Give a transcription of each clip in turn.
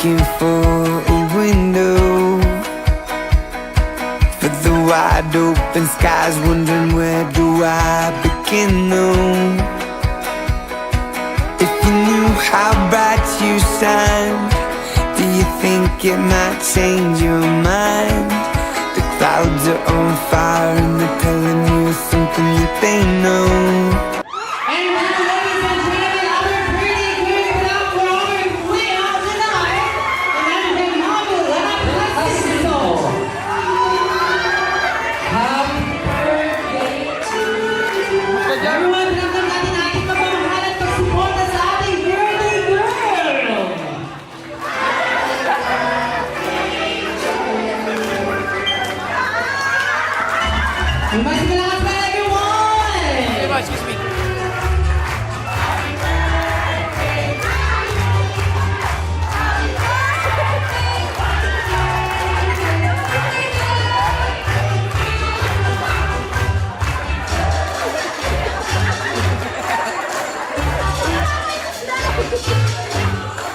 looking for a window, for the wide open skies, wondering where do I begin though. If you knew how bright you shine, do you think it might change your mind? The clouds are on fire and they're telling you something that they know. Excuse me.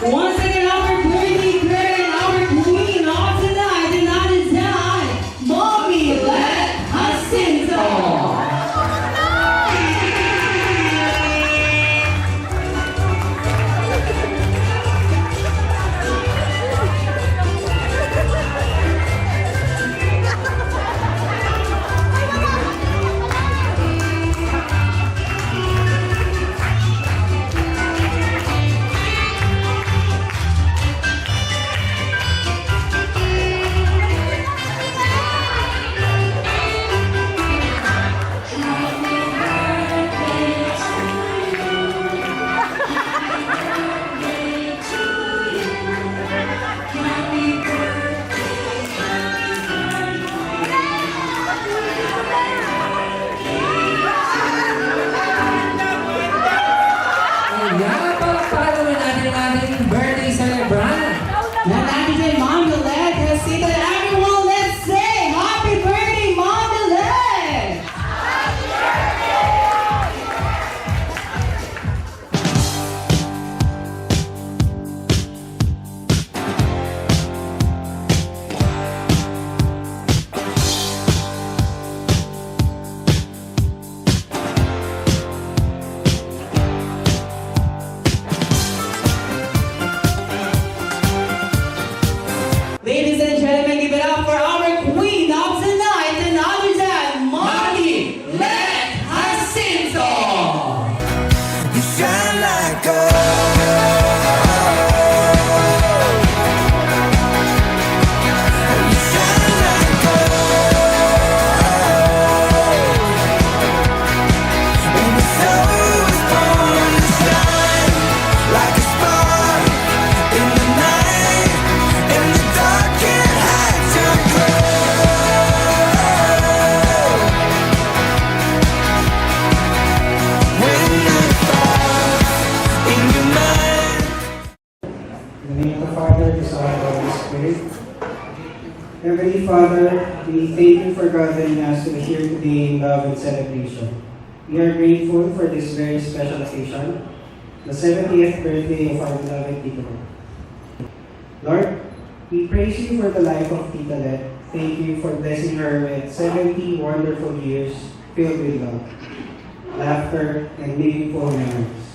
Once again, our pretty girl and our queen of tonight, the night is done. Mommy, let us sing song. Ladies and gentlemen, give it up for our queen of tonight, and other than Mommy, let us sing song. You shine like gold. You shine like gold. And the soul is born to shine like a spark in the night, and the dark can't hide your glow. When the falls in your mind. In the name of the Father, the Son, and the Holy Spirit. Heavenly Father, we thank you for gathering us to here today in love and celebration. We are grateful for this very special occasion, the 70th birthday of our beloved Tito. Lord, we praise you for the life of Tita Let. Thank you for blessing her with 70 wonderful years filled with love, laughter, and meaningful memories.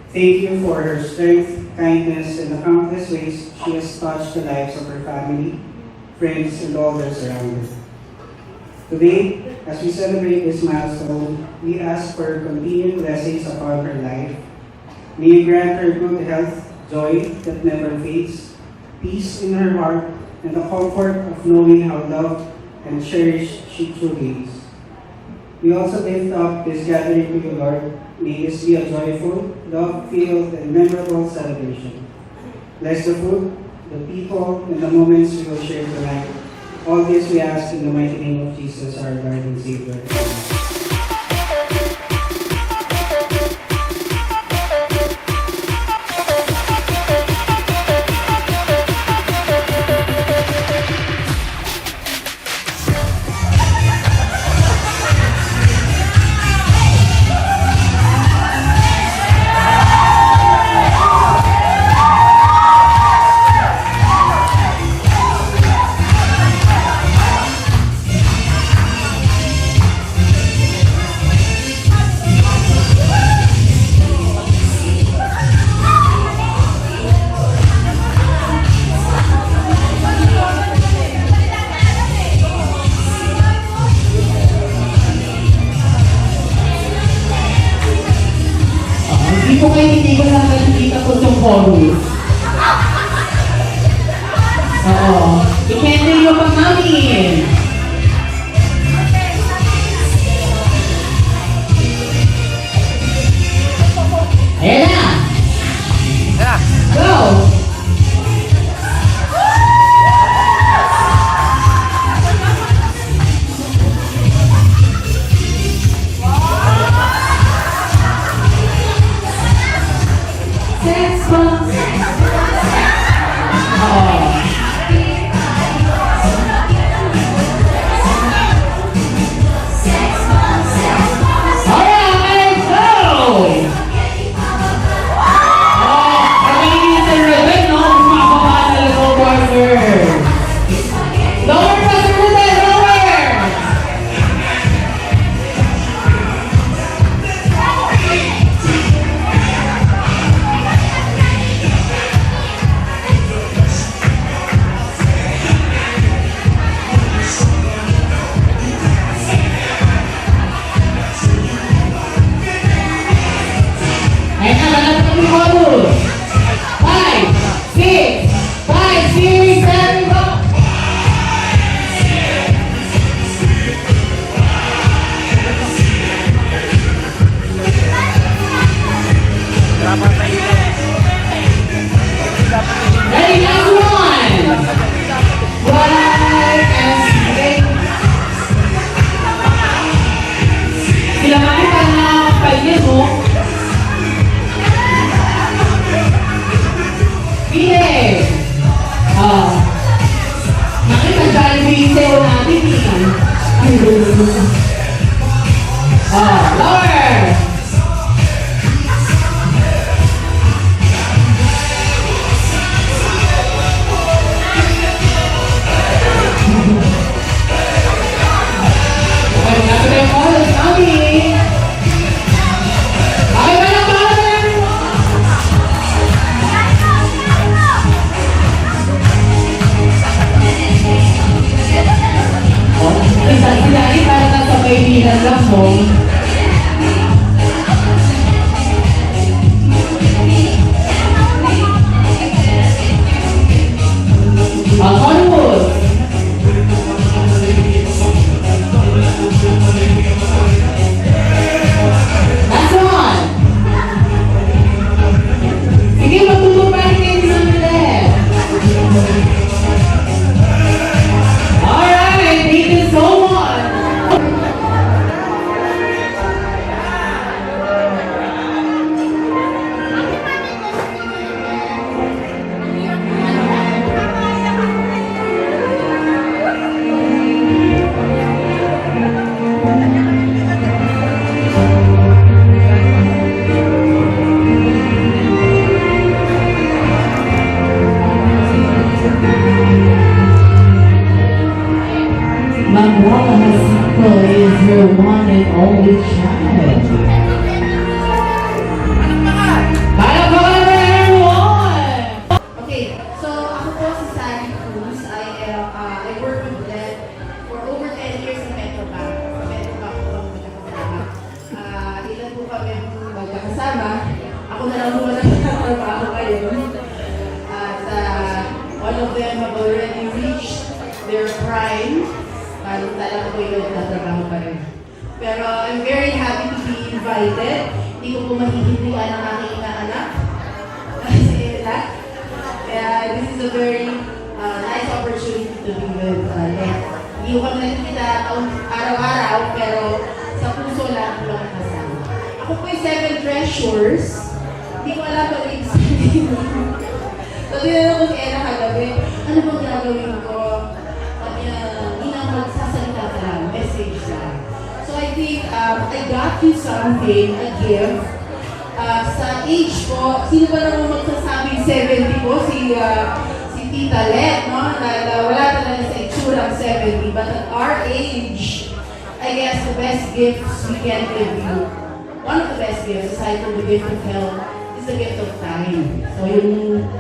Thank you for her strength, kindness, and the countless ways she has touched the lives of her family, friends, and all those around her. Today, as we celebrate this milestone, we ask for continued blessings upon her life. May you grant her good health, joy that never fades, peace in her heart, and the comfort of knowing how loved and cherished she truly is. We also lift up this gathering to you, Lord. May this be a joyful, love-filled, and memorable celebration. Bless the food, the people, and the moments we will share tonight. All this we ask in the mighty name of Jesus, our Lord and Savior. Amen. pose. Oo. I-candle mo pa, mami. Ayan na. Go. Sex bomb. Alright, go! Pagkakita sa ribbon, no? Mababa na lang ang partner. Lower, brother, lower! Ayan na, lahat ng mga modus. 5, 6, 5, 6, 7, go! Ready, last one! Right and straight. Sila mami pa na palye mo. Pile! Nakita-Jollibee yung sayo natin eh. Lower! Okay, nasa tayo mo, mami! Okay, walang power! Isa sila para nasa kaibigan lang mo. Hollywood. Last one. Sige, magtutupad kayo sa ulit. Alright, thank you so much. Manuela Jacinto is your one and only child. Palakpakan na everyone! Okay, so ako po si Sally Cruz. I work with them for over 10 years sa Metrobank. Sa Metrobank po kami magkakasama. Ilan po kami magkakasama. Ako na lang po nagtatrabaho ngayon. At all of them have already reached their prime. Talaga po yung nagtatrabaho pa rin. Pero I'm very happy to be invited. Hindi ko po mahihilian ang aking inaanak. Kasi this is a very nice opportunity to be with them. Hindi ko kami nakikita araw-araw, pero sa puso lang po lang kasama. Ako po yung 7 treasures. Hindi ko alam kung ibig sabihin. So, tinanong ko si Ella kagabi, ano bang gagawin ko? Hindi na magsasalita ka lang, message lang. So, I think I got you something, a gift. Sa age ko, sino ba naman magsasabing 70 po? Si Tita Let, no? Wala talaga sa itsurang 70. But at our age, I guess the best gifts we can give you, one of the best gifts, aside from the gift of health, is the gift of time. So yung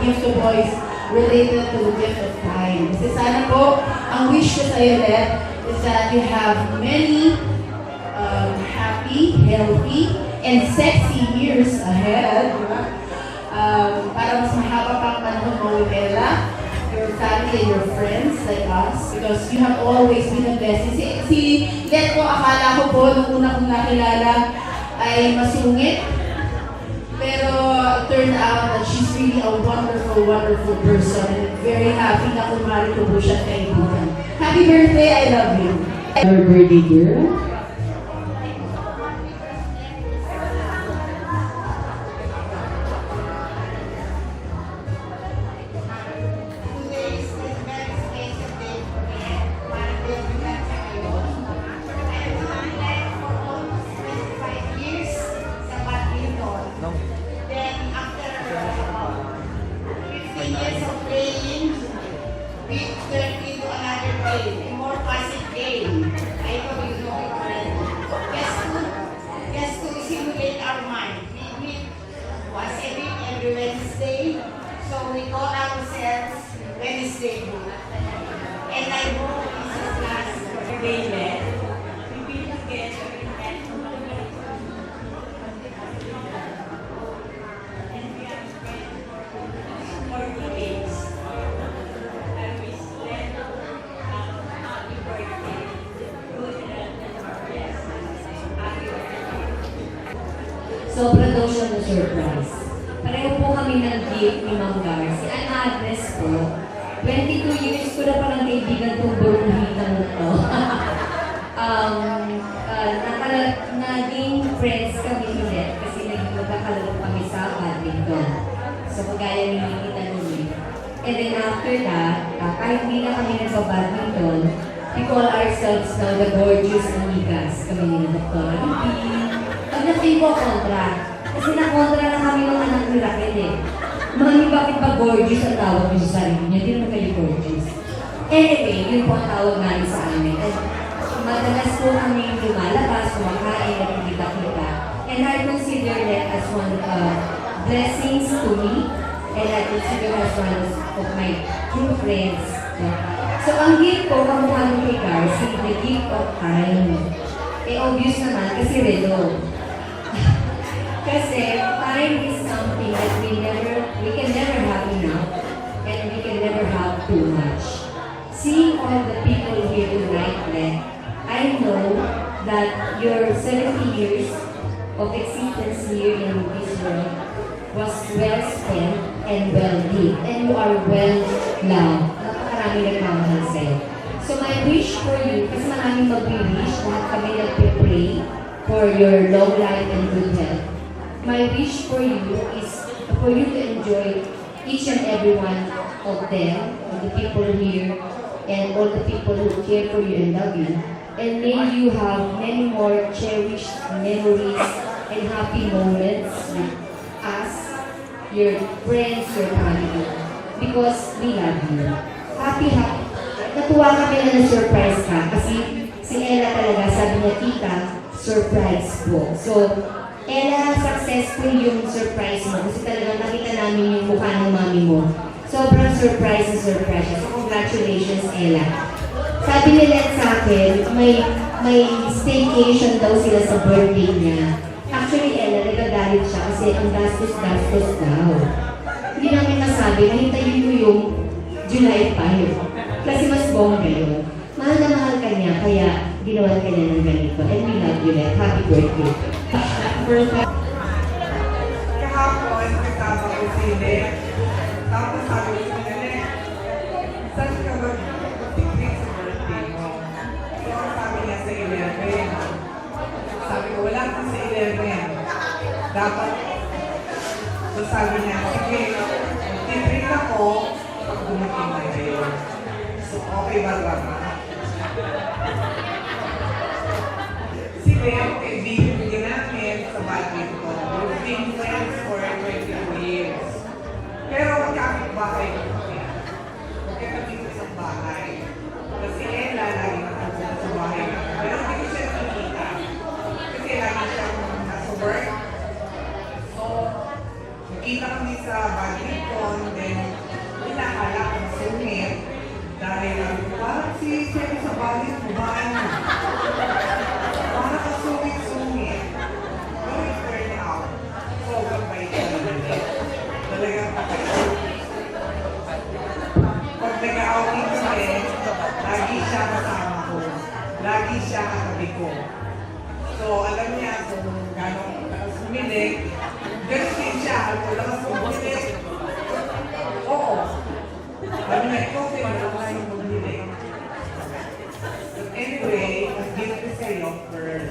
gift ko po is related to the gift of time. Kasi sana po, ang wish ko sa'yo, Let, is that you have many happy, healthy, and sexy years ahead. para mas mahaba pang panahon mo with Ella, your family and your friends like us, because you have always been a blessing. Si Let ko, akala ko po, nung una kong nakilala, ay masungit. Pero it turned out that she's really a wonderful, wonderful person. And very happy na kumari ko po siya kaibigan. Happy birthday, I love you. Happy birthday, girl. Today is a very special day for me. Para bilang sa ngayon. I have known Len for almost 25 years sa badminton. Then after 15 years of playing, we turned into another game, a more passive game. I know you know it already. Just to simulate our mind. We meet once a week, every Wednesday. So we call ourselves Wednesday Group. And I hope this is last birthday left. We've been together in that and we are friends for 40 days. I wish Len happy birthday. Good health and happiness. Happy birthday. Sobra daw siya na surprise. Pareho po kami ng gift ni Ma'am Gar. Si Ann Agnes po, 22 years ko na palang kaibigan itong burbuhitang na to. Naging friends kami ulit kasi naging magkakalaro kami sa badminton. So, kagaya ni Nikita Nuni. And then after that, kahit hindi na kami nagpa-badminton, we call ourselves now the Gorgeous Amigas. Kami ni Dr. Ruby. Pag na-feel ko kontra, kasi na-kontra na kami ng anak ni Raquel eh. Mami, bakit ba gorgeous ang tawag niyo sa sarili niya? Hindi naman kayo gorgeous. Anyway, yun po ang tawag namin sa amin. At madalas po kami lumalabas, kumakain, at kita-kita. And I consider that as one of blessings to me. And I consider as one of my true friends. So, ang gift ko, kamukha ng kay Garci, the gift of time. Eh, obvious naman, kasi relo. Kasi time is something that we can never have enough, and we can never have too much. Seeing all the people here tonight, Len, I know that your 70 years of existence here in this world was well spent and well lived, and you are well loved. Napakarami nagmamahal sa'yo. So my wish for you, kasi maraming mag-wish, lahat kami nagpe-pray for your long life and good health. My wish for you is for you to enjoy each and every one of them, of the people here, and all the people who care for you and love you. And may you have many more cherished memories and happy moments with us, your friends, your family, because we love you. Happy. Natuwa kami na na-surprise ka kasi si Ella talaga sabi niya, tita, surprise po. So, Ella, successful yung surprise mo kasi talagang nakita namin yung mukha ng mami mo. Sobrang surprise na surprise siya. So, congratulations, Ella. Sabi ni Len sa akin, may staycation daw sila sa birthday niya. Actually, Ella, nagagalit siya kasi ang gastos-gastos daw. Hindi namin nasabi, nahintayin mo yung July 5. Kasi mas bongga yun. Mahal na mahal ka niya, kaya ginawan ka niya ng ganito. And we love you, Len. Happy birthday. Kahapon, kasama ko si Len. Tapos sabi ko si Len, saan ka ba mag-treat sa birthday mo? So, sabi niya sa 11. Sabi ko, wala ka sa 11. Dapat, so sabi niya, sige, mag-treat ako pag dumating na kayo. So, okay ba drama? Si Len, kaibigan din namin sa badminton. We've been friends for 22 years. Pero magkakit-bahay kami. Magkakabit sa bahay. Kasi Ella, lagi nakapunta sa bahay namin. Pero hindi ko siya nakikita. Kasi lagi siyang nasa work. So, nakita kami sa badminton. Then, pinakala kong sungit. Dahil parang si Sherry sa badminton, nag-outing kami, lagi siya kasama ko. Lagi siya katabi ko. So, alam niya kung gano'ng lakas humilig. Ganun din siya, alam lakas humilig. Oo. Sabi niya, ikaw din, wala yung humilig. But anyway, ang gift ko sa'yo, Pearl.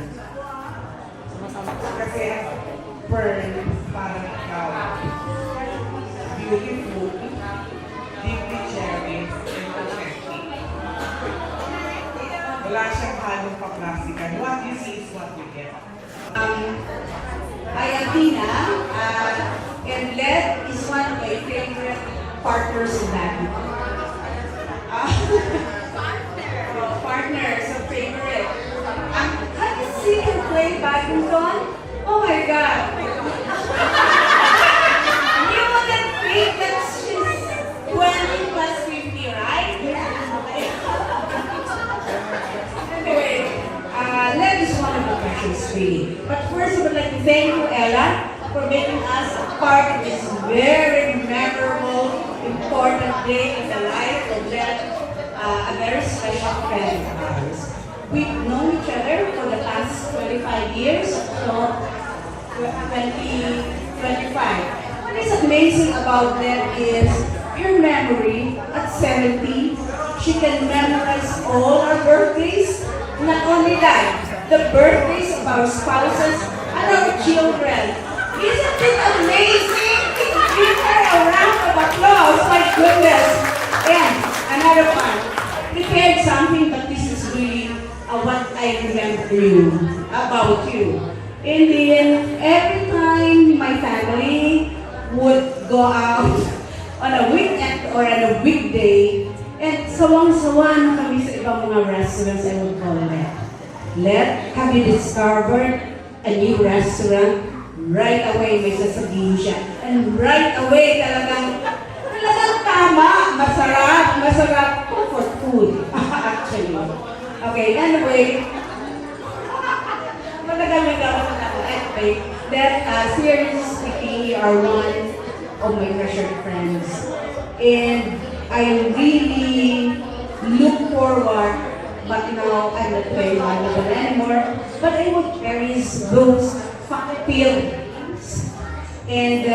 Kasi Pearl, parang ikaw. Beautiful, deeply cherished, and protected. Wala siyang halong paplasikan. What you see is what you get. I am Tina, and Led is one of my favorite partners in badminton. Partner, so favorite. Have you seen her play badminton? Oh my God! You wouldn't think that she's 20 plus 50, right? Anyway, Led is one of the precious really. But first, I would like to thank you, Ella, for making us a part of this very memorable, important day in the life of Led, a very special friend of ours. We've known each other for the past 25 years, so 25. What is amazing about Led is her memory at 70. She can memorize all our birthdays. Not only that, the birthdays of our spouses and our children. Isn't it amazing? Give her a round of applause, my goodness. And another one, prepared something, but this is really what I remember about you. And then every time my family would go out on a weekend or on a weekday, and sawang-sawa na kami sa ibang mga restaurants, I would call them. Let, have you discovered a new restaurant? Right away, may sasabihin siya. And right away, talagang tama, masarap, comfort food, actually. Okay, anyway, matagal ako. Anyway, that seriously speaking, you are one of my treasured friends. And I really look forward, but now I'm not playing volleyball anymore, but I will cherish those feelings. And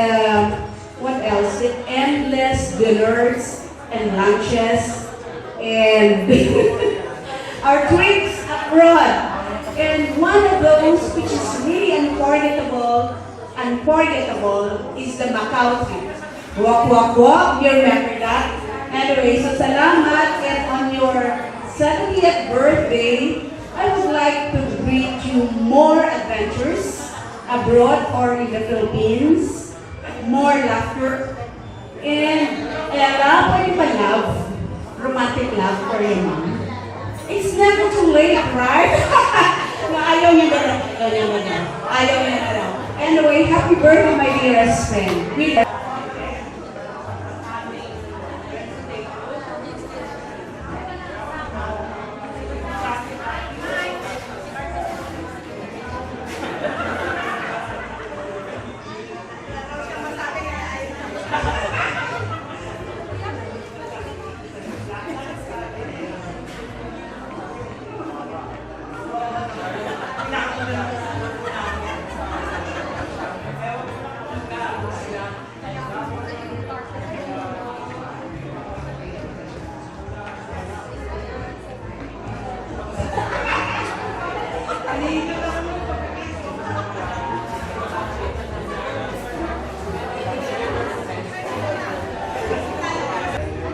what else? The endless dinners and lunches and our trips abroad. And one of those which is really unforgettable is the Macau trip. Walk, you remember that? Anyway, so salamat, and on your 70th birthday, I would like to greet you more adventures abroad or in the Philippines, more laughter, and Ella, pwede ba love? Romantic love for your mom? It's never too late, right? Ayaw niya na raw. Anyway, happy birthday, my dearest friend.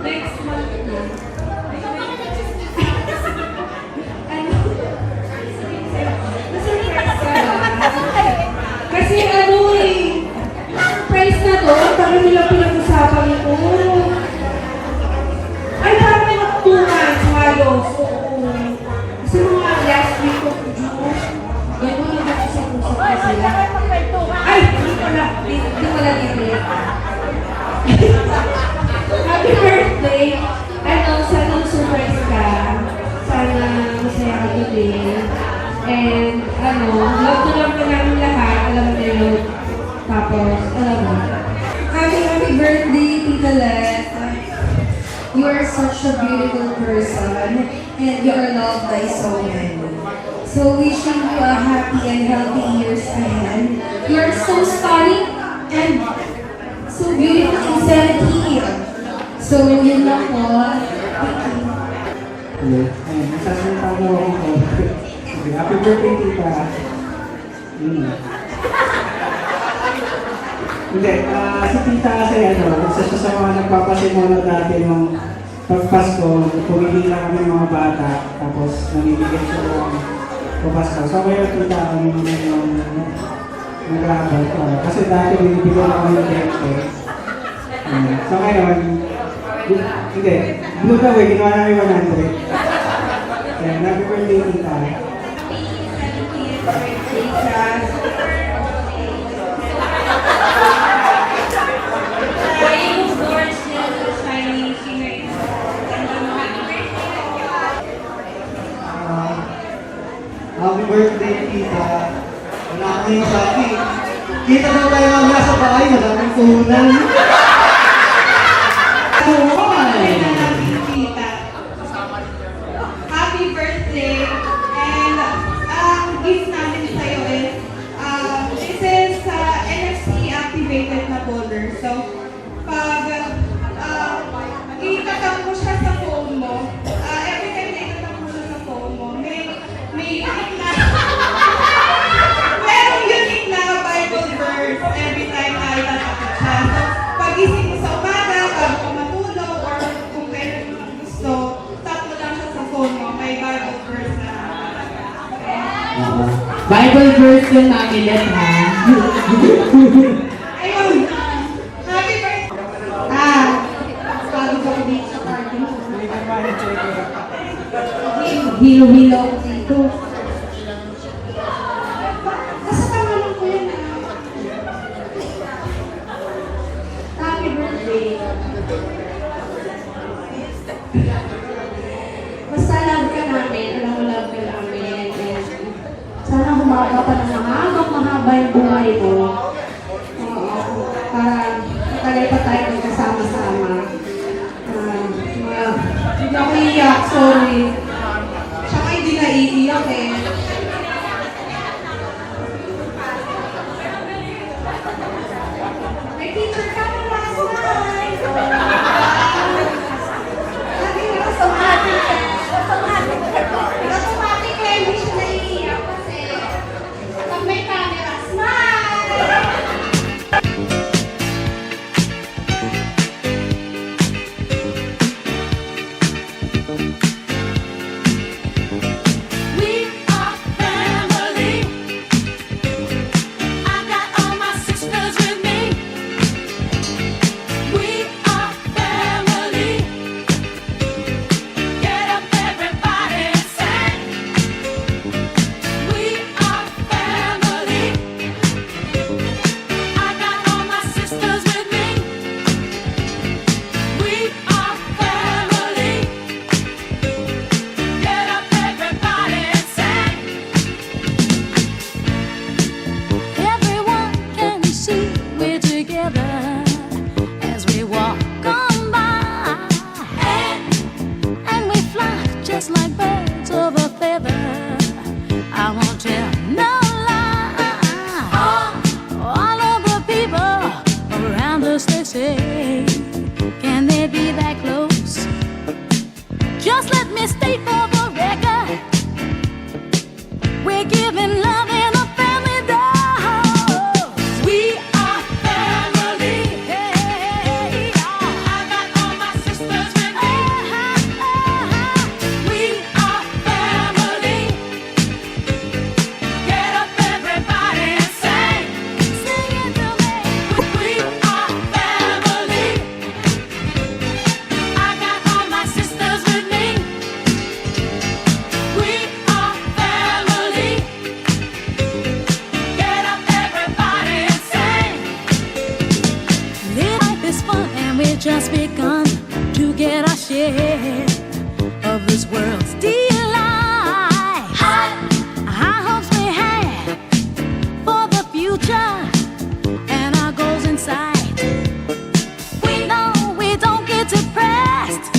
Next month na. Na-surprise ka ba? Kasi surprise na to, parang nila pinag-usapan ito. Ay, parang may nakatunan sa halos. Kasi mga last week of June, gano'n na nag-usap-usap na sila. Ay, hindi pala dito. Happy birthday! Sana surprise ka. Sana masaya ka today. And love ka namin lahat. Alam mo yun. Tapos, alam mo. Happy birthday, Tita Les. You are such a beautiful person and you are loved by so many. So wishing you a happy and healthy years ahead. You are so stunning and so beautiful in 70. So yun lang po. Thank you. Hello. Ayun, nasasalita mo ako. Happy birthday, tita. Hindi, si tita kasi isa siya sa mga nagpapasimono dati nung pagpasko, pumili lang kami mga bata, tapos namibigyan siya ng papasko. So ngayon tita kami yung naglabot. Kasi dati binibigyan ako ng dente. So ngayon, hindi, blue daw eh, ginawa namin 100. Kaya happy birthday tita. Happy birthday, tita. Wala kami yung sabi. Kita daw tayo mamaya sa bahay, madaming puhunan. Tita. Happy birthday. And ang gift namin sa'yo is, this is NFC activated na folder. So, pag itatap mo siya sa phone mo, every time na itatap mo siya sa phone mo, may unique na, merong unique na Bible verse every time na itatap mo siya. So, pagising mo sa umaga, bago ka matulog, or kung kailan mo gusto, tap mo lang siya sa phone mo, may Bible verse na nakalagay. Okay? Bible verse din namin yan, ha? Ayun! Happy birthday! Bago ko dito sa party mo. Hilo-hilo ako dito. Nasa tama lang ko yan, Happy birthday. Basta love ka namin, alam mo love ka namin. And sana humaba pa ng mahaba yung buhay mo. Oo, para matagal pa tayo magkasama-sama. Hindi ako iiyak, sorry. Tsaka hindi naiiyak eh. May teacher ka na last night. Sabi nga, automatic kaya hindi siya naiiyak kasi pag may camera, smile! We are family. I got all my sisters with me. We are family. Get up, everybody, and sing. We are family. I got all my sisters with me. We are family. Get up, everybody, and sing. Everyone can see we're together as we walk on by, and we fly just like birds of a feather. I won't tell no lie. All of the people around us, they say, can they be that close? Just let me state for the record, we're giving love in a family dose. We are family. Hey, I got all my sisters with me. We are family. Get up, everybody, and sing. Sing it to me. We are family. I got all my sisters with me. We are family. Get up, everybody, and sing. Life is fun, and we've just begun to get our share of this world's delight. High hopes we have for the future and our goals in sight. We know we don't get depressed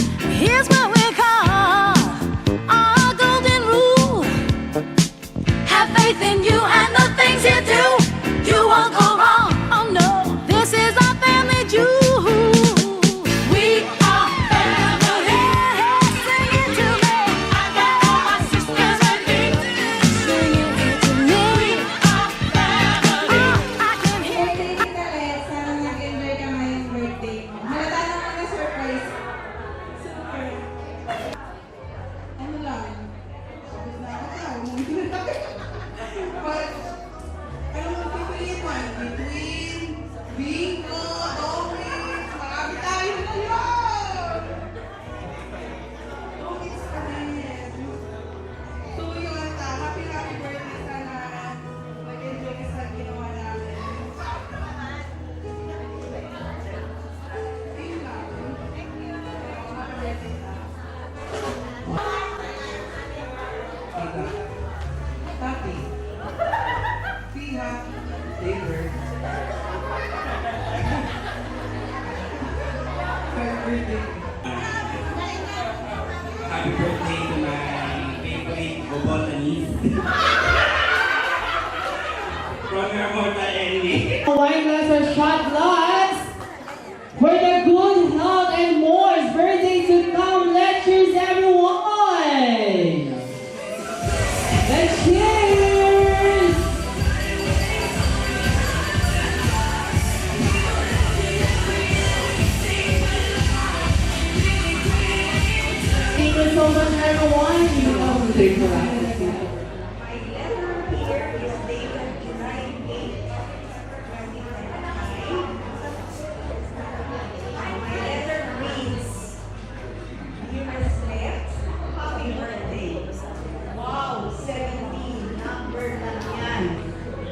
Happy birthday to my favorite botanist. From your mortal enemy. Wine glass or shot glass for the good health and more birthday to come. Let's cheers, everyone. Let's cheers. Thank you so much, everyone. You know who they are. My letter here is dated July 8, 2025. My letter reads, Dearest Let, happy birthday. Wow, 17, number lang yan.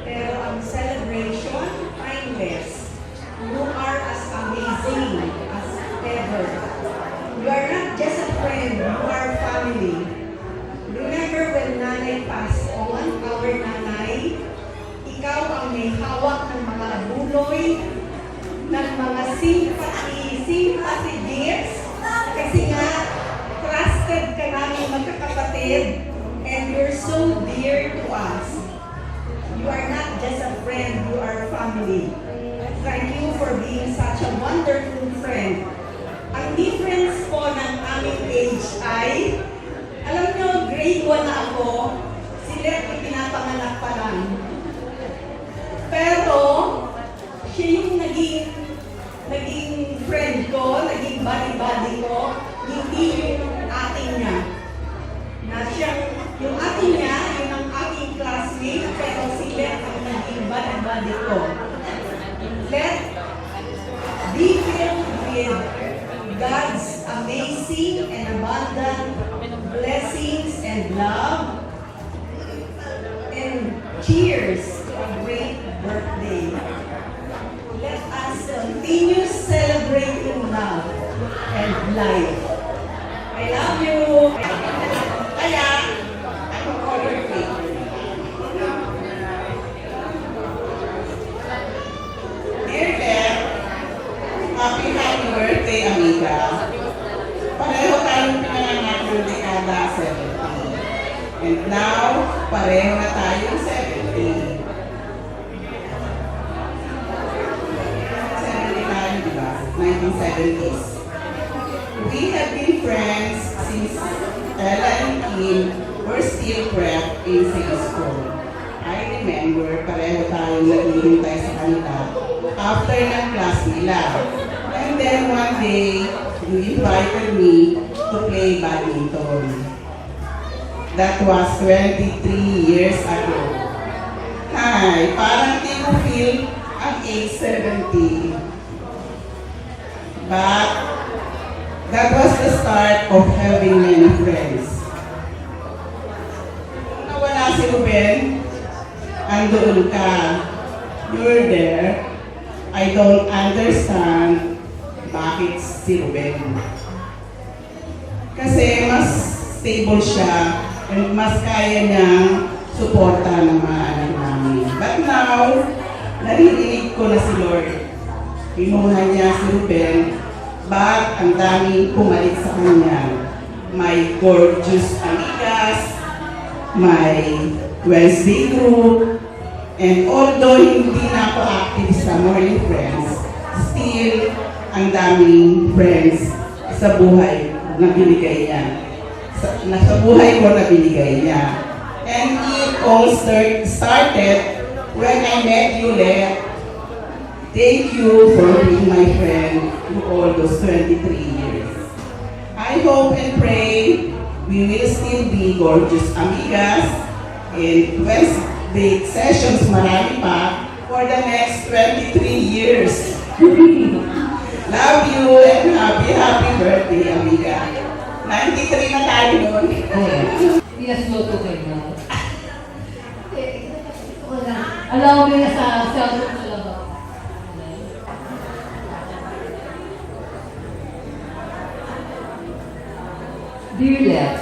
Pero ang celebration, timeless. You are as amazing as ever. You are not just a friend, you are family. Remember when nanay passed on, our nanay, ikaw ang may hawak ng mga buloy, ng mga sympathy gifts, kasi nga, trusted ka namin magkakapatid, and you're so dear to us. You are not just a friend, you are family. Thank you for being such a wonderful friend. Ang difference po ng aming age ay, alam nyo, grade 1 na ako, si Let ipinapanganak pa lang. Pero, siya yung naging friend ko, naging buddy-buddy ko, hindi yung ating niya. Na siya, yung ating niya, yung ang aking classmate, pero si Let ang naging buddy-buddy ko. Let be filled with God's amazing and abundant blessings and love. And cheers to a great birthday. Let us continue celebrating love and life. I love you. Kaya, I'm a color cake. Dear Beth, happy birthday, amiga. Pareho tayong pinanganak ng dekada 70. And now, pareho na tayong 70. 70 tayo, di ba? 1970s. We have been friends since Ella and Kim were still prep in same school. I remember, pareho tayong naghihintay sa kanila after ng class nila. And then one day, you invited me to play badminton. That was 23 years ago. Hi, parang di ko feel ang age 70. But that was the start of having many friends. Kung nawala si Ruben, andoon ka. You're there. I don't understand bakit si Ruben. Kasi mas stable siya and mas kaya niyang suporta ng mga anak namin. But now, naririnig ko na si Lord. Pinuha niya si Ruben, but ang daming pumalit sa kanya. My gorgeous amigas, my Wednesday group, and although hindi na ako active sa Morning Friends, still, ang daming friends sa buhay na binigay niya. Sa buhay ko na binigay niya. And it all started when I met you, Let. Thank you for being my friend through all those 23 years. I hope and pray we will still be gorgeous amigas and Wednesday sessions marami pa for the next 23 years. Love you and happy birthday, amiga. 93 na tayo nun. Yes, luto kayo na. Allow me na sa cellphone sa labas. Dear Lex,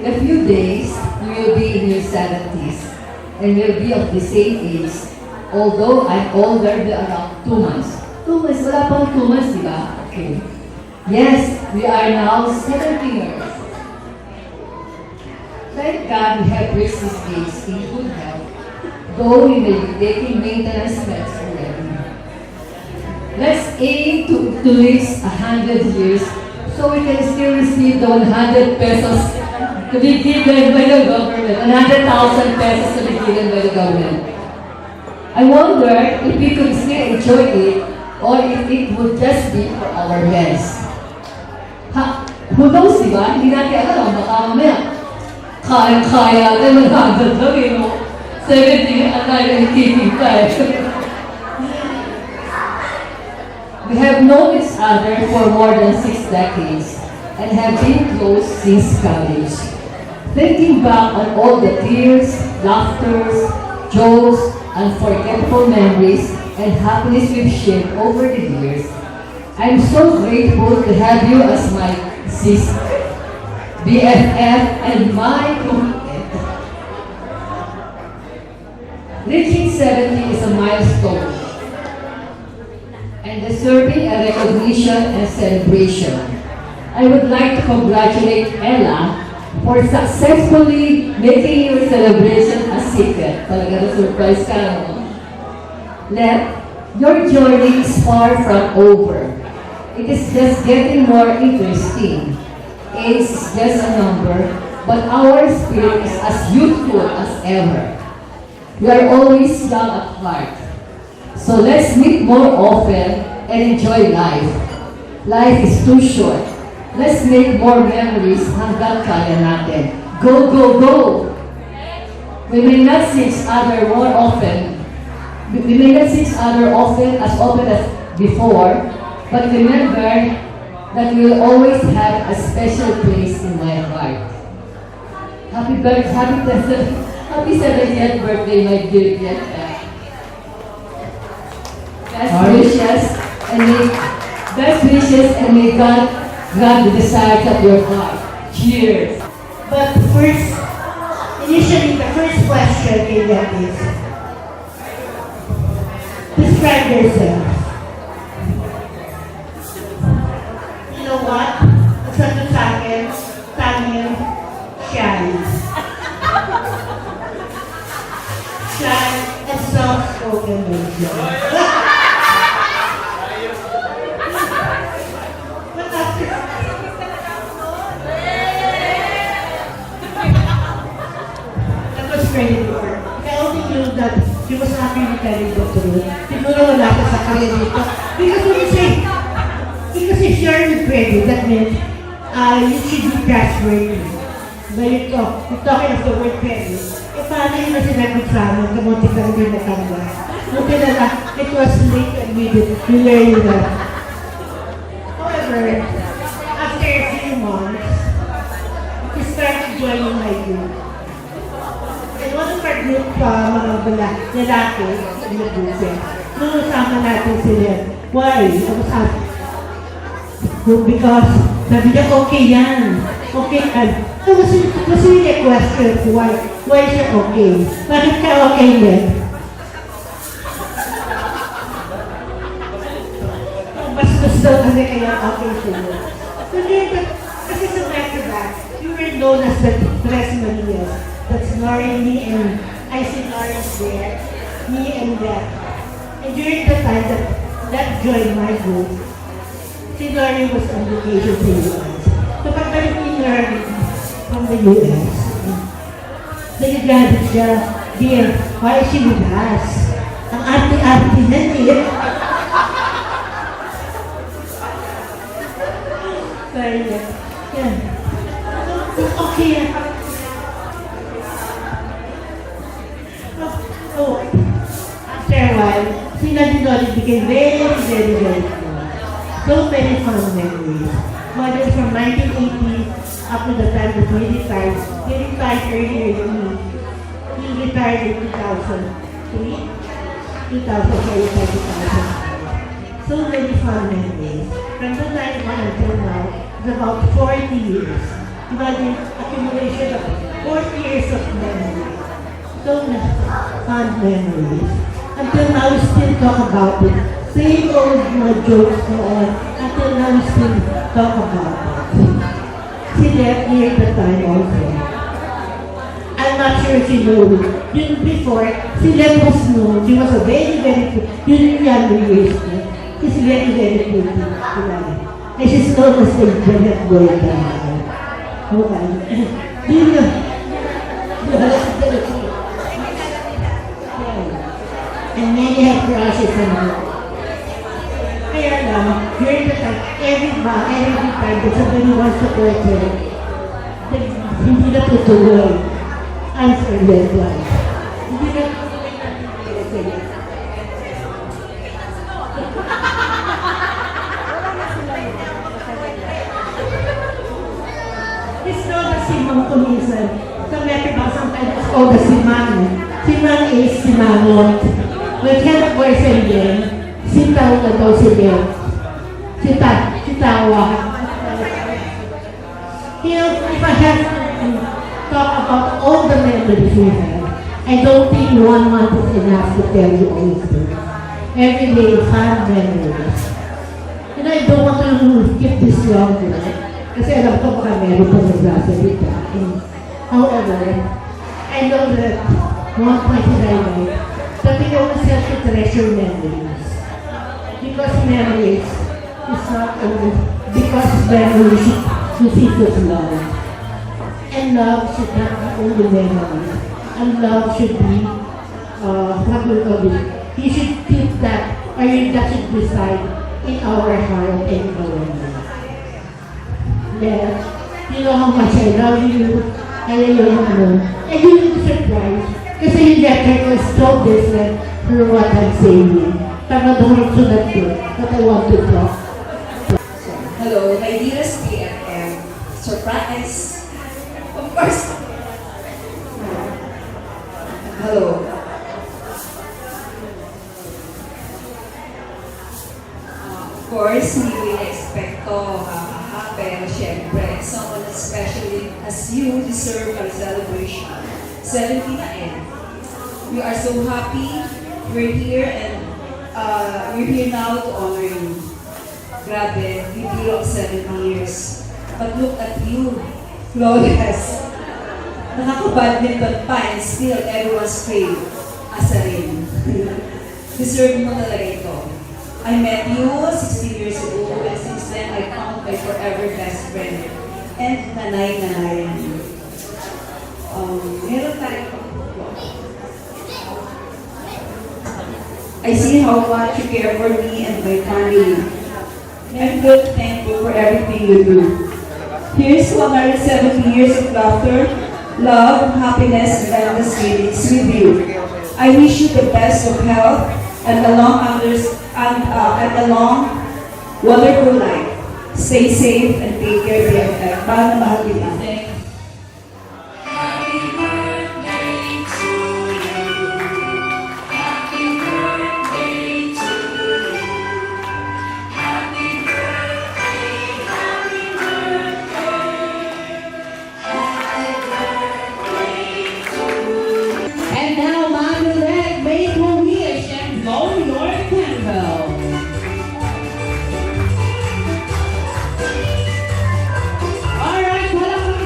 in a few days, you will be in your 70s and will be of the same age, although I'm older by around 2 months. 2 months, wala pang 2 months, di ba? Okay. Yes, we are now 17ers. Thank God we have reached this age in good health, though we may be taking maintenance meds already. Let's aim to reach 100 years so we can still receive the 100 pesos to be given by the government, 100,000 pesos to be given by the government. I wonder if we could still enjoy it or if it would just be for our heads. Who knows, di ba? Hindi natin alam, baka mamaya kaya natin magdadagdag, 70 at tayo nagtitig pa. We have known each other for more than 6 decades and have been close since college. Thinking back on all the tears, laughters, jokes, unforgettable memories, and happiness we've shared over the years, I'm so grateful to have you as my sister, BFF, and my commitment. Reaching 70 is a milestone and deserving a recognition and celebration. I would like to congratulate Ella for successfully making your celebration a secret. Talaga na-surprise ka, no? Let, your journey is far from over. It is just getting more interesting. Age is just a number, but our spirit is as youthful as ever. We are always young at heart. So let's meet more often and enjoy life. Life is too short. Let's make more memories hanggang kaya natin. Go, go, go! We may not see each other more often. We may not see each other as often as before, but remember that you will always have a special place in my heart. Happy 70th birthday, my dear BFF. Best wishes and may God grant the desires of your heart. Cheers! But first, initially, the first question in that is, describe yourself. You know what? Ang sagot sa akin, tanging shy. Shy and soft-spoken version. I only knew that he was happy with telling the truth. Siguro wala ka sa kanya dito. Because when you say, because if you're in credit, that means you should be trustworthy. But you're talking of the word credit. E paano yun na sinagot sa amin? Kamunti ka rin natanda. Buti na lang, it was late and we learned that. However, after a few months, he started joining my group. And one of our group, mga lalaki, nung usama natin sila, why? I was happy. Because sabi niya, okay yan. Okay, it was really a question, why is it okay? Bakit ka okay din? Mas gusto kasi kaya okay sila. Kasi sa back-to-back, you were known as the Tres Marias. That's Lauren, me, and I see Lauren's there, me and that. And during the time that joined my group, si Lauren was on vacation sa US. So pagbalik ni Lauren from the US, nag-graduate siya, dear, why is she with us? Ang arte-arte na niya. Sorry, yeah. Okay, so, after a while, sila din ulit became very, very, very close. So many fun memories. Whether from 1980 up to the time that he retired earlier than me. He retired in 2003, 2004. So many fun memories. From 2001 until now, it's about 40 years. Imagine accumulation of 40 years of memories. So many fun memories. Until now, we still talk about it same old jokes noon until now we still talk about it. She left me at the time also. I'm not sure she knew. Yun before, she left us know. She was a very, very good. Yun yung younger years niya. She's very, very good. And she's known as the Janet Boyka. Okay. Yun na. And many have crushes on her. Kaya lang, during the time, every time that somebody wants to hurt her, hindi na tutuloy. Answer that one. Hindi na tutuloy na tutuloy. It's not the Simang Kumisan. Sa Metro sometimes it's called the Simang. Simang is Simangot. When he had a boyfriend din, sitaw na daw si Leo. Sitawa. You know, if I have to talk about all the memories we have, I don't think 1 month is enough to tell you all of them. Every day, fun memories. You know, I don't want to keep this long tonight. Kasi alam ko baka meron pa nagsasalita. However, I know that one point in my life, that we always have to treasure memories. Because memories is not only, because memories should teach us love. And love should not be only memories. And love should be, what we call it, you should keep that, or that should reside in our heart and in our mind. Yes, you know how much I love you, and you know, and you will be surprised. Kasi yung letter was so different from what I'm saying. Tama doon yung sunod ko, but I want to talk. Hello, my dearest PFM. Surprise! Of course. Hello. Of course, hindi ko in-expect to, pero syempre, someone as special as you deserve our celebration. 70 na end. We are so happy we're here and we're here now to honor you. Grabe, we grew up 70 years. But look at you, flawless. Nakaka-badminton pa and still everyone's favorite. Asarin. Deserve mo talaga ito. I met you 16 years ago and since then I found my forever best friend and nanay-nanayan. Meron tayong I see how much you care for me and my family. I'm good thankful for everything you do. Here's to another 70 years of laughter, love, happiness, and endless feelings with you. I wish you the best of health and a long, wonderful life. Stay safe and take care, BFF. Mahal na mahal kita. And now, Manuel, make a wish and blow your candle. Alright, palakpakan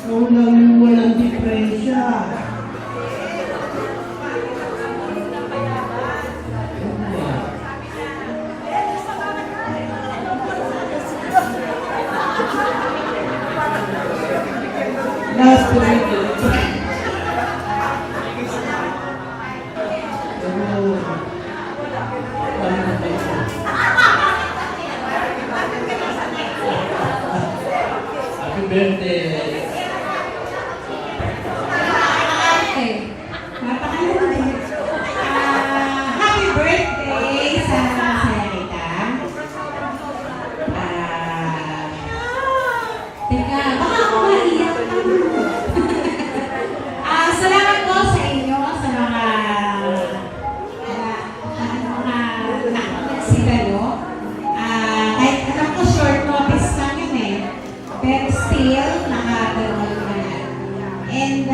Ikaw lang yung walang diferensya. Last week. Happy birthday! Happy birthday sa Senorita. Teka, baka ako maiyak. Salamat po sa inyo sa mga nagsigalo. Kahit alam ko short notice lang yun eh. Pero still, nakadalawa na. And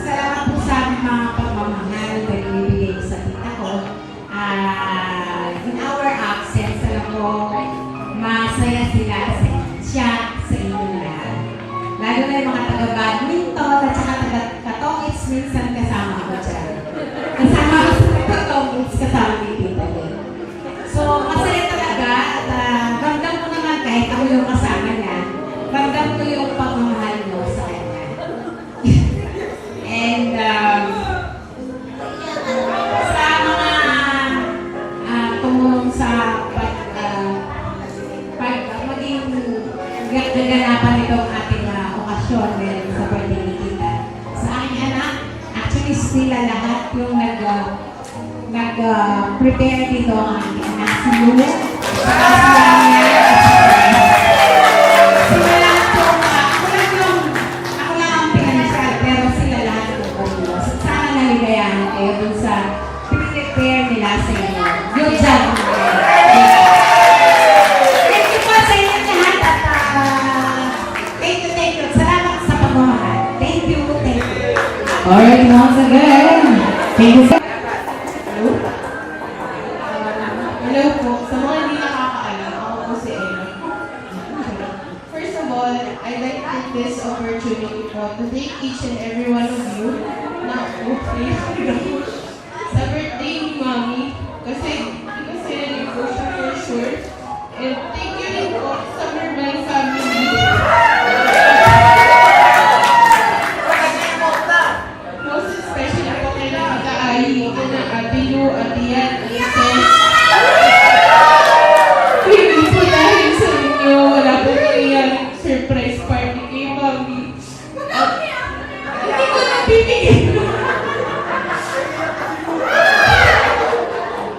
salamat po sa aming mga pagmamahal na binibigay sa tita ko. In our absence, alam ko, masaya sila siya sa inyo lahat. Lalo na yung mga taga-badminton at saka taga-katongits, minsan kasama ako dyan. Kasama ako sa taga-katongits, kasama ni tita din. So, masaya talaga at ramdam ko naman kahit ako yung kasama niya, ramdam ko yung pagmamahal mo sa kanya. And sa mga tumulong sa maging gaganapan itong ating okasyon ngayon sa birthday ni Tita. Sa aking anak, actually sila lahat yung nag-prepare dito ang aking anak si Lulu. Sila lang itong, ako lang ang pinanasal, pero sila lahat yung kumulo. Sana naligayahan kayo dun sa prepare nila sa inyo. Good job! Thank you po sa inyo lahat at thank you. Salamat sa pagmamahal. Thank you. Alright, once again. Thank you so Hello po. Sa mga hindi nakakaalam, ako po si Ella. First of all, I'd like to take this opportunity po to thank each and every one of you na sa birthday ni Mami. Kasi nag-push siya for sure. And thank you rin po sa Merman family. Most especially po kay Nakita Ai, kina Ate Lu, Ate Yan, hindi po dahil sa inyo, wala po nangyayaring surprise party kay Mami. At hindi ko nabibigyan.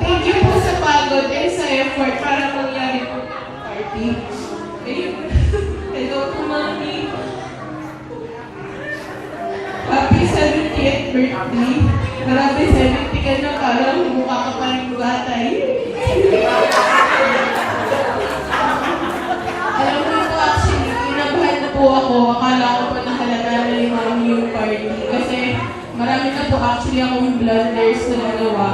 Thank you po sa pagod and sa effort para mangyari po yung party. Hello po, Mami. Happy 70th birthday. Grabe, 70 ka na, parang mukha ka pa rin batay. Alam mo po, actually, kinabahan na po ako. Akala ko pa nahalata na ni Mami yung party. Kasi marami na po actually akong blunders na nagawa.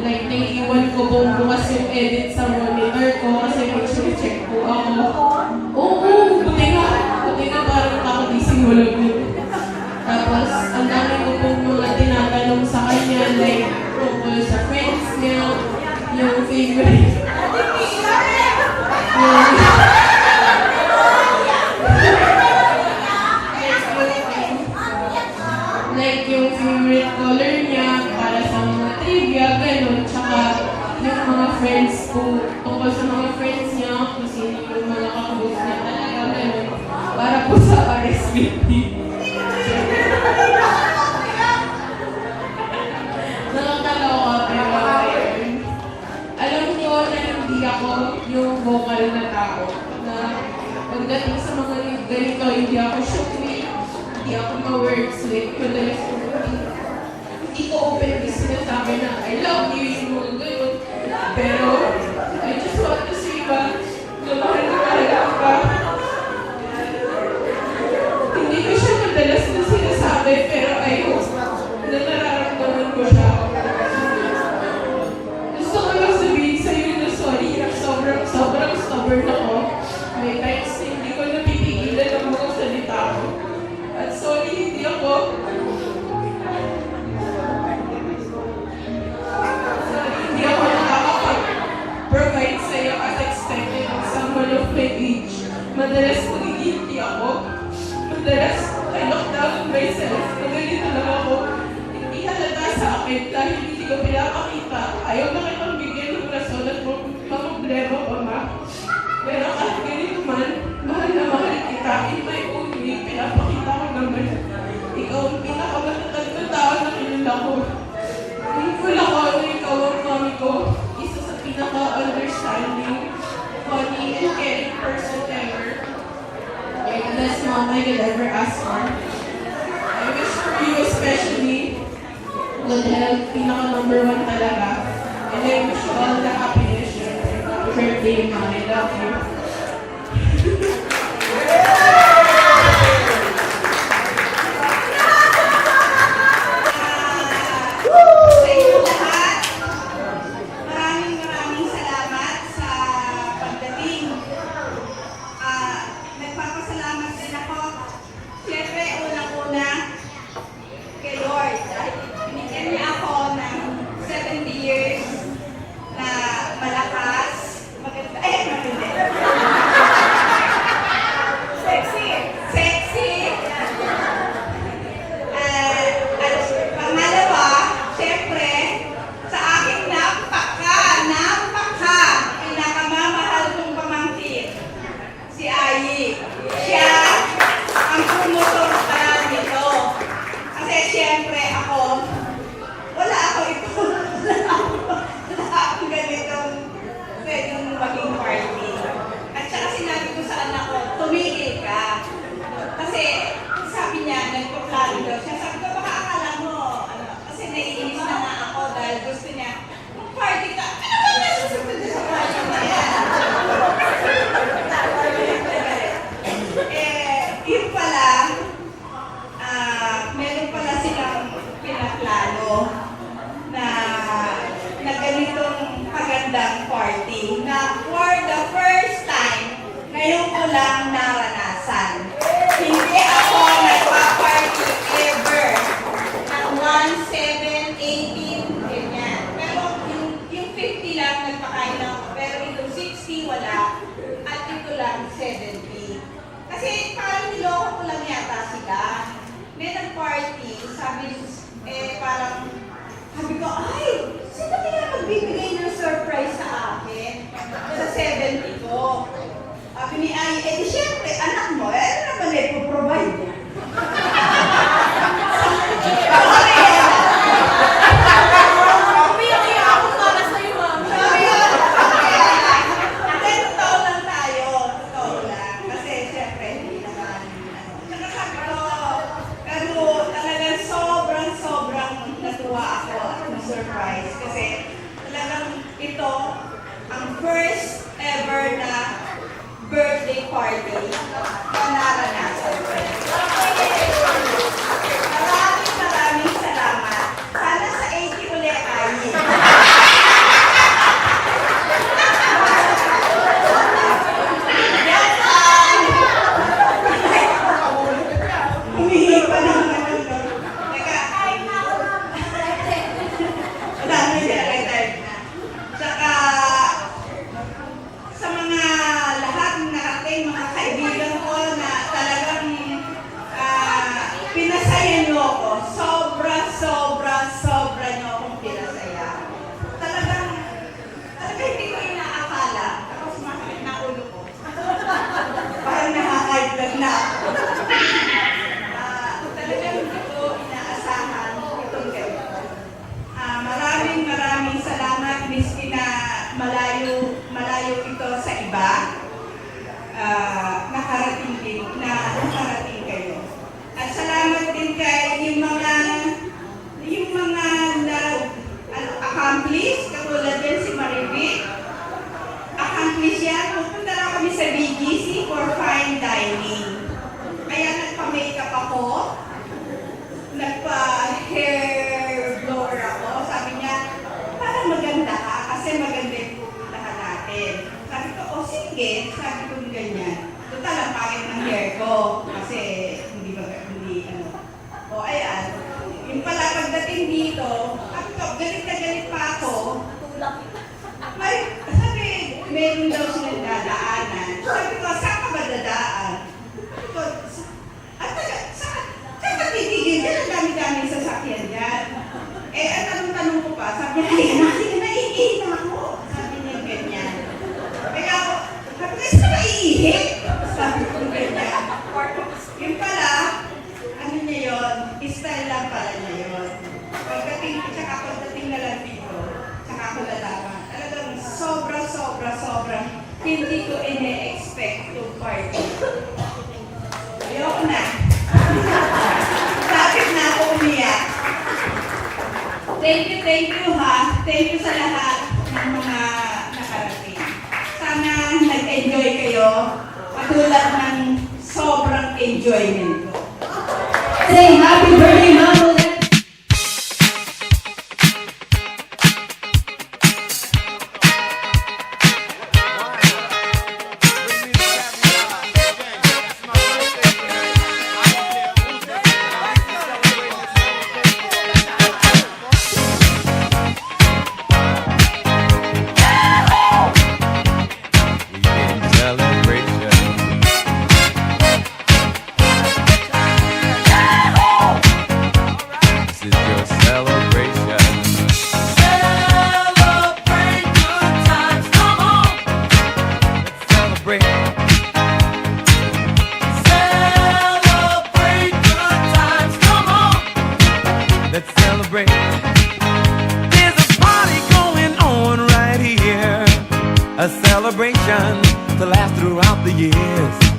Like, naiiwan ko pong bukas yung edit sa monitor ko kasi mag-check po ako. Oo, buti nga parang kakadising walang yun. Tapos, ang dami ko pong mga tinatanong sa kanya, like, tungkol sa friends niya, yung favorite. Like, yung favorite color niya para sa mga trivia, ganun. Tsaka yung mga friends ko, tungkol sa mga friends niya, kung sino yung mga kakabos niya talaga, ganun. Para po sa RSVP. Nakakaloka, pero ayun. Alam ko na hindi ako yung vocal na tao. Na pagdating sa mga ganito, hindi ako showy, hindi ako ma-wordsmith. Madalas ko hindi ko openly sinasabi na I love you, yung mga ganun. Pero, I just want to say ba, na mahal ka. Hindi ko siya madalas na sinasabi, pero I hope na nararamdaman ko siya. Gusto ko lang sabihin sa'yo na sorry, sobrang stubborn ako. May times na hindi ko napipigilan ang mga salita ko. At sorry, hindi ako nakakapag-provide sa'yo as expected of someone of my age. Madalas magigilty ako. Madalas I look down on myself na ganito lang ako. Hindi halata sa akin dahil hindi ko pinapakita. Ayaw na kitang bigyan ng rason at problema pa ma. Pero kahit ganito man, mahal na mahal kita. In my own way, pinapakita ko naman. Ikaw ang pinakamatatag na tao na kilala ko. Thankful ako na ikaw ang mami ko. Isa sa pinaka-understanding, funny, and caring person ever. You're the best mom I could ever ask for. I wish for you especially good health, pinaka-number 1 talaga. And I wish you all the happiness. Happy birthday, Mom. I love you. Sa inyo lahat, maraming salamat sa pagdating. Nagpapasalamat din ako. Siyempre, unang-una kay Lord. Dahil binigyan niya ako ng 70 years na malakas, maganda, sexy. At pangalawa, siyempre, sa aking pinakamamahal kong pamangkin, si Ayi. Siya ang promotor nito. Kasi siyempre ako, wala akong ganitong pwedeng maging party. At saka sinabi ko sa anak ko, tumigil ka. Kasi sabi niya, nagpaplano daw siya. Sabi ko, baka akala mo, kasi naiinis na nga ako dahil gusto niya, mag-party ka. Ano ba nga susunod sa party na yan? Yun pala, meron pala silang pinaplano na ganitong pagandang party na for the first time, ngayon ko lang naranasan. Hindi ako nagpa-party ever. At 1, 7, 18, ganyan. Pero yung 50 lang nagpakain ako. Pero itong 60 wala. At ito lang 70. Kasi parang niloko ko lang yata sila. May nag-party, sabi ko, ay, sino kaya magbibigay ng surprise sa akin? Sa 70 ko. Sabi ni Ay, di syempre, anak mo, ano naman provide niya? Umiyak ako para sa'yo, ma'am. Totoo lang tayo. Totoo lang. Kasi syempre, hindi naman. Saka sabi ko, pero talagang sobrang natuwa ako at surprise. Kasi talagang ito, ang first ever na birthday party na naranasan ko. Maraming salamat. Sana sa 80 ulit Ayi. Humihi pa naman ito. Teka. Wala na siya, retired na. Tsaka, sa mga lahat ng nakating mga kaibigan ko na talaga Ay, sabi, meron daw silang dadaanan. Sabi ko, saan ka ba dadaan? Sabi ko, saan ka titigil? Yan ang dami-daming sasakyan dyan. Eh, ang tanong-tanong ko pa, sabi niya, halika na, iihi na ako. Sabi niya, ganyan. Kaya ako, sabi ko, saan ka iihi? Sabi ko, ganyan. Yung pala, ano niya yun, style lang pala niya yun. Pagdating na lang dito, tsaka ako lalaman. Talagang sobra, hindi ko ine-expect yung party. Ayoko na. Bakit na ako umiyak? Thank you ha. Thank you sa lahat ng mga nakarating. Sana nag-enjoy kayo katulad ng sobrang enjoyment ko. Say happy birthday, Mama. Let's celebrate. There's a party going on right here, a celebration to last throughout the years.